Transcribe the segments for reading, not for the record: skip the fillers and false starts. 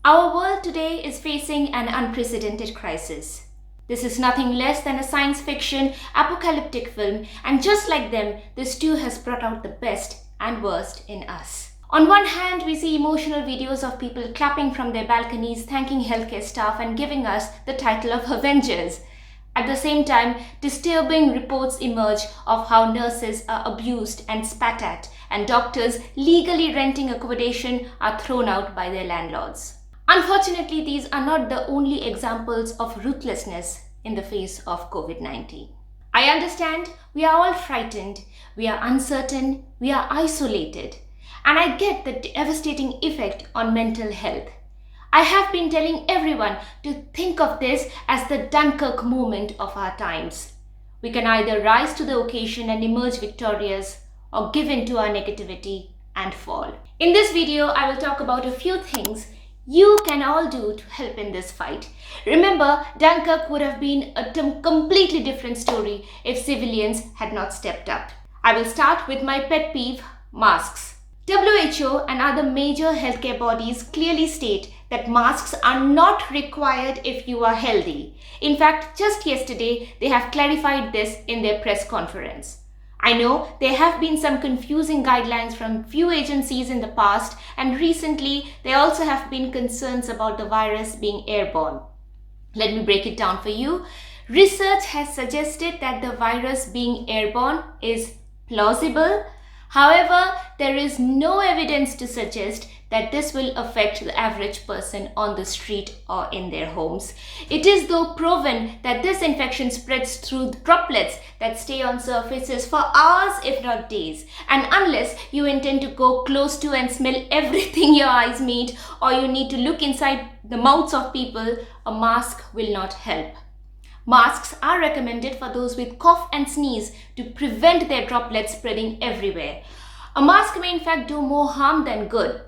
Our world today is facing an unprecedented crisis. This is nothing less than a science fiction apocalyptic film, and just like them, this too has brought out the best and worst in us. On one hand, we see emotional videos of people clapping from their balconies, thanking healthcare staff and giving us the title of Avengers. At the same time, disturbing reports emerge of how nurses are abused and spat at, and doctors legally renting accommodation are thrown out by their landlords. Unfortunately, these are not the only examples of ruthlessness in the face of COVID-19. I understand we are all frightened, we are uncertain, we are isolated, and I get the devastating effect on mental health. I have been telling everyone to think of this as the Dunkirk moment of our times. We can either rise to the occasion and emerge victorious, or give in to our negativity and fall. In this video, I will talk about a few things you can all do to help in this fight. Remember, Dunkirk would have been a completely different story if civilians had not stepped up. I will start with my pet peeve, masks. WHO and other major healthcare bodies clearly state that masks are not required if you are healthy. In fact, just yesterday, they have clarified this in their press conference. I know there have been some confusing guidelines from few agencies in the past, and recently there also have been concerns about the virus being airborne. Let me break it down for you. Research has suggested that the virus being airborne is plausible. However, there is no evidence to suggest that this will affect the average person on the street or in their homes. It is though proven that this infection spreads through droplets that stay on surfaces for hours if not days. And unless you intend to go close to and smell everything your eyes meet, or you need to look inside the mouths of people, a mask will not help. Masks are recommended for those with cough and sneeze to prevent their droplets spreading everywhere. A mask may in fact do more harm than good.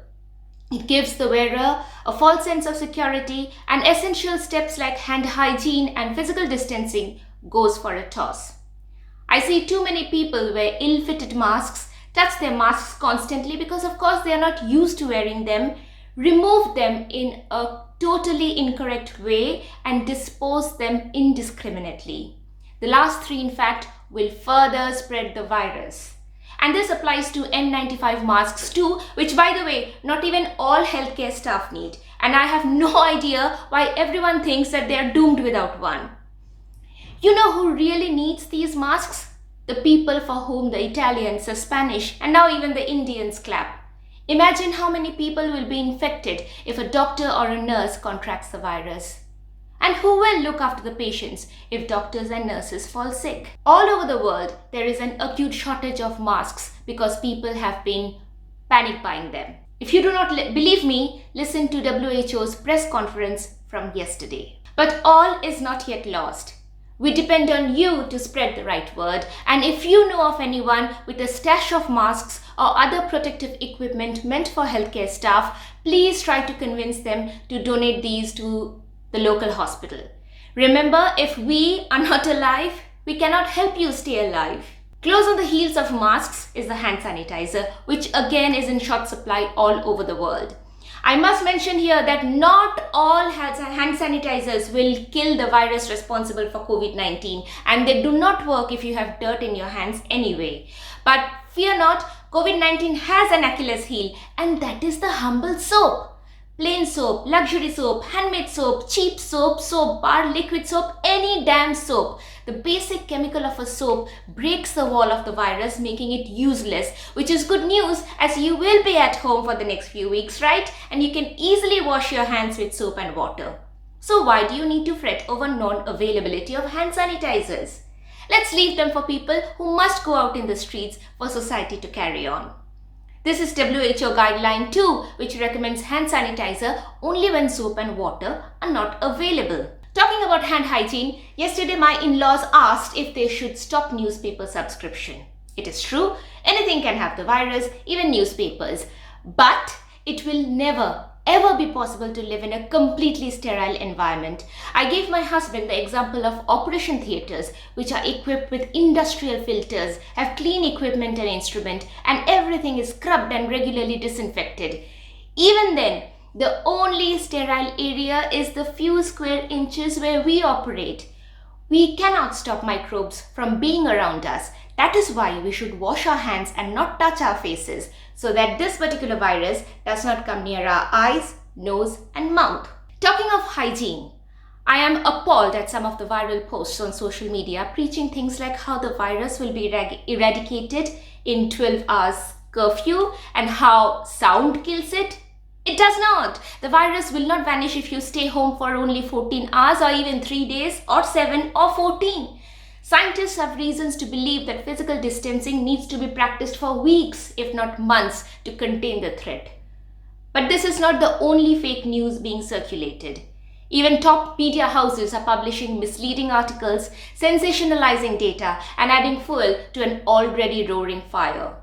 It gives the wearer a false sense of security, and essential steps like hand hygiene and physical distancing goes for a toss. I see too many people wear ill-fitted masks, touch their masks constantly because of course they are not used to wearing them, remove them in a totally incorrect way and dispose them indiscriminately. The last three, in fact, will further spread the virus. And this applies to N95 masks too, which by the way, not even all healthcare staff need. And I have no idea why everyone thinks that they are doomed without one. You know who really needs these masks? The people for whom the Italians, the Spanish, and now even the Indians clap. Imagine how many people will be infected if a doctor or a nurse contracts the virus. And who will look after the patients if doctors and nurses fall sick? All over the world, there is an acute shortage of masks because people have been panic buying them. If you do not believe me, listen to WHO's press conference from yesterday. But all is not yet lost. We depend on you to spread the right word, and if you know of anyone with a stash of masks or other protective equipment meant for healthcare staff, please try to convince them to donate these to the local hospital. Remember, if we are not alive, we cannot help you stay alive. Close on the heels of masks is the hand sanitizer, which again is in short supply all over the world. I must mention here that not all hand sanitizers will kill the virus responsible for COVID-19, and they do not work if you have dirt in your hands anyway. But fear not, COVID-19 has an Achilles heel, and that is the humble soap. Plain soap, luxury soap, handmade soap, cheap soap, soap bar, liquid soap, any damn soap. The basic chemical of a soap breaks the wall of the virus, making it useless, which is good news as you will be at home for the next few weeks, right? And you can easily wash your hands with soap and water. So why do you need to fret over non-availability of hand sanitizers? Let's leave them for people who must go out in the streets for society to carry on. This is WHO guideline 2, which recommends hand sanitizer only when soap and water are not available. Talking about hand hygiene, yesterday my in-laws asked if they should stop newspaper subscription. It is true, anything can have the virus, even newspapers. But it will never ever be possible to live in a completely sterile environment. I gave my husband the example of operation theatres, which are equipped with industrial filters, have clean equipment and instrument, and everything is scrubbed and regularly disinfected. Even then, The only sterile area is the few square inches where we operate. We cannot stop microbes from being around us. That is why we should wash our hands and not touch our faces so that this particular virus does not come near our eyes, nose and mouth. Talking of hygiene, I am appalled at some of the viral posts on social media preaching things like how the virus will be eradicated in 12 hours curfew and how sound kills it. It does not. The virus will not vanish if you stay home for only 14 hours or even 3 days or 7 or 14. Scientists have reasons to believe that physical distancing needs to be practiced for weeks, if not months, to contain the threat. But this is not the only fake news being circulated. Even top media houses are publishing misleading articles, sensationalizing data, and adding fuel to an already roaring fire.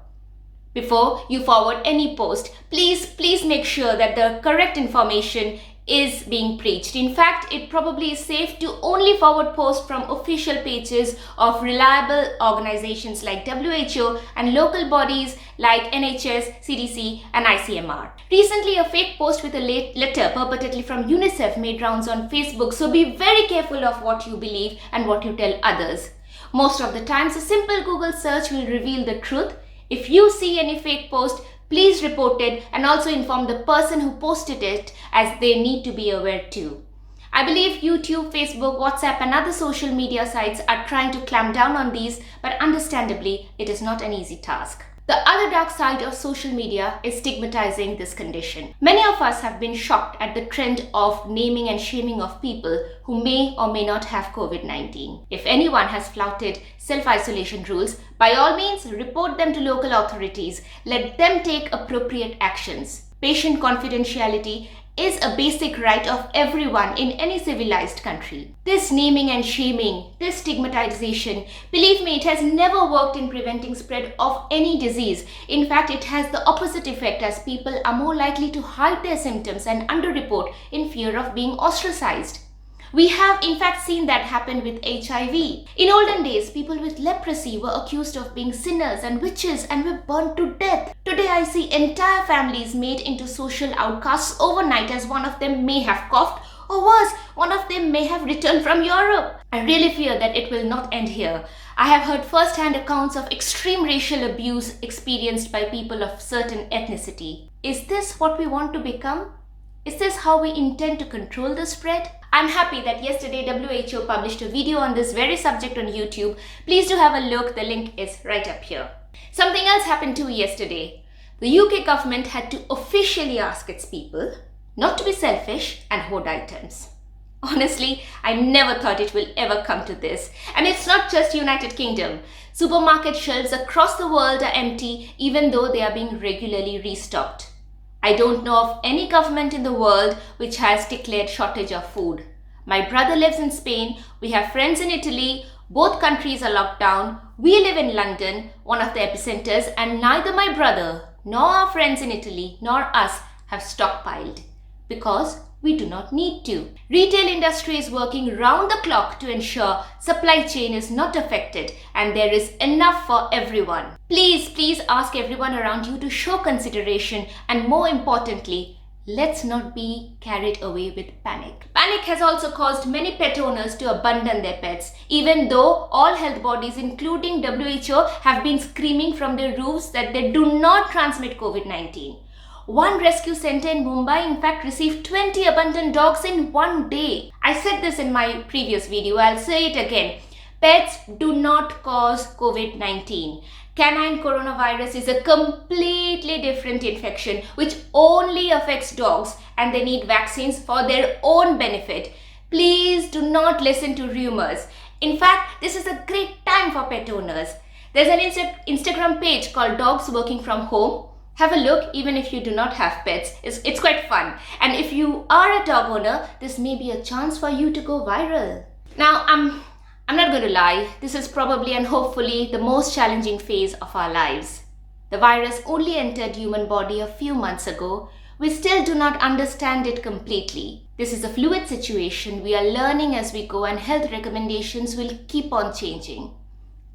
Before you forward any post, please make sure that the correct information is being preached. In fact, it probably is safe to only forward posts from official pages of reliable organizations like WHO and local bodies like NHS, CDC and ICMR. Recently, a fake post with a letter purportedly from UNICEF made rounds on Facebook, so be very careful of what you believe and what you tell others. Most of the times, a simple Google search will reveal the truth. If you see any fake post, please report it and also inform the person who posted it, as they need to be aware too. I believe YouTube, Facebook, WhatsApp and other social media sites are trying to clamp down on these, but understandably, it is not an easy task. The other dark side of social media is stigmatizing this condition. Many of us have been shocked at the trend of naming and shaming of people who may or may not have COVID-19. If anyone has flouted self-isolation rules, by all means report them to local authorities. Let them take appropriate actions. Patient confidentiality is a basic right of everyone in any civilized country. This naming and shaming, this stigmatization, believe me, it has never worked in preventing spread of any disease. In fact, it has the opposite effect, as people are more likely to hide their symptoms and underreport in fear of being ostracized. We have in fact seen that happen with HIV. In olden days, people with leprosy were accused of being sinners and witches and were burnt to death. Today, I see entire families made into social outcasts overnight, as one of them may have coughed, or worse, one of them may have returned from Europe. I really fear that it will not end here. I have heard first-hand accounts of extreme racial abuse experienced by people of certain ethnicity. Is this what we want to become? Is this how we intend to control the spread? I'm happy that yesterday WHO published a video on this very subject on YouTube. Please do have a look, the link is right up here. Something else happened too yesterday. The UK government had to officially ask its people not to be selfish and hoard items. Honestly, I never thought it will ever come to this. And it's not just United Kingdom. Supermarket shelves across the world are empty, even though they are being regularly restocked. I don't know of any government in the world which has declared shortage of food. My brother lives in Spain, we have friends in Italy, both countries are locked down, we live in London, one of the epicenters, and neither my brother nor our friends in Italy nor us have stockpiled, because we do not need to. Retail industry is working round the clock to ensure supply chain is not affected and there is enough for everyone. Please ask everyone around you to show consideration, and more importantly, let's not be carried away with panic. Panic has also caused many pet owners to abandon their pets, even though all health bodies including WHO have been screaming from their roofs that they do not transmit COVID-19. One rescue center in Mumbai in fact received 20 abandoned dogs in one day. I said this in my previous video, I'll say it again. Pets do not cause COVID-19. Canine coronavirus is a completely different infection which only affects dogs, and they need vaccines for their own benefit. Please do not listen to rumors. In fact, this is a great time for pet owners. There's an Instagram page called Dogs Working From Home. Have a look, even if you do not have pets. It's quite fun. And if you are a dog owner, this may be a chance for you to go viral. Now, I'm not going to lie, this is probably and hopefully the most challenging phase of our lives. The virus only entered human body a few months ago. We still do not understand it completely. This is a fluid situation. We are learning as we go, and health recommendations will keep on changing.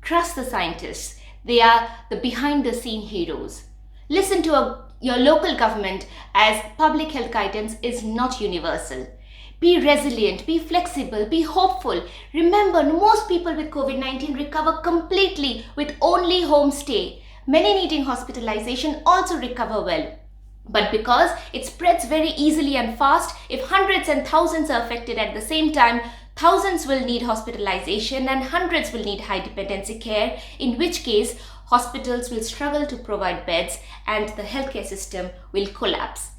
Trust the scientists. They are the behind-the-scene heroes. Listen to your local government, as public health guidance is not universal. Be resilient, be flexible, be hopeful. Remember, most people with COVID-19 recover completely with only home stay. Many needing hospitalization also recover well. But because it spreads very easily and fast, if hundreds and thousands are affected at the same time, thousands will need hospitalization and hundreds will need high dependency care, in which case hospitals will struggle to provide beds and the healthcare system will collapse.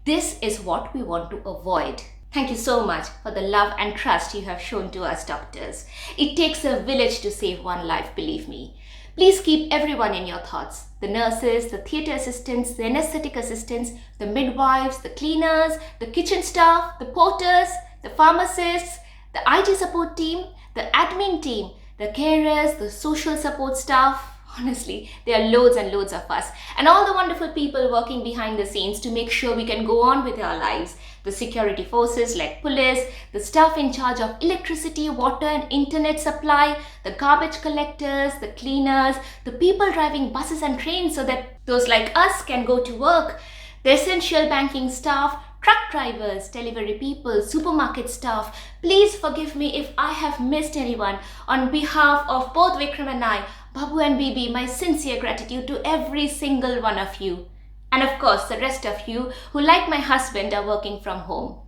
This is what we want to avoid. Thank you so much for the love and trust you have shown to us doctors. It takes a village to save one life, believe me. Please keep everyone in your thoughts. The nurses, the theatre assistants, the anesthetic assistants, the midwives, the cleaners, the kitchen staff, the porters, the pharmacists, the IT support team, the admin team, the carers, the social support staff. Honestly, there are loads and loads of us, and all the wonderful people working behind the scenes to make sure we can go on with our lives. The security forces like police, the staff in charge of electricity, water and internet supply, the garbage collectors, the cleaners, the people driving buses and trains so that those like us can go to work, the essential banking staff, truck drivers, delivery people, supermarket staff. Please forgive me if I have missed anyone. On behalf of both Vikram and I, Babu and Bibi, my sincere gratitude to every single one of you. And of course, the rest of you who, like my husband, are working from home.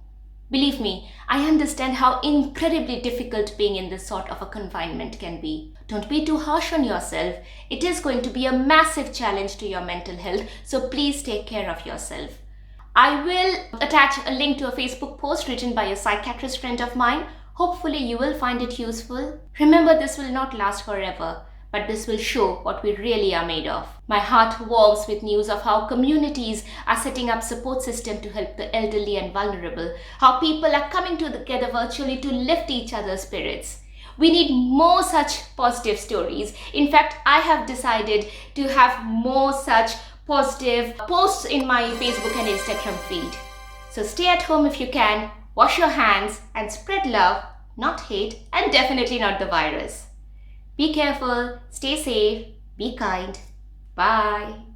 Believe me, I understand how incredibly difficult being in this sort of a confinement can be. Don't be too harsh on yourself. It is going to be a massive challenge to your mental health, so please take care of yourself. I will attach a link to a Facebook post written by a psychiatrist friend of mine. Hopefully you will find it useful. Remember, this will not last forever, but this will show what we really are made of. My heart warms with news of how communities are setting up support systems to help the elderly and vulnerable, how people are coming together virtually to lift each other's spirits. We need more such positive stories. In fact, I have decided to have more such positive posts in my Facebook and Instagram feed. So stay at home if you can, wash your hands and spread love, not hate, and definitely not the virus. Be careful, stay safe, be kind. Bye.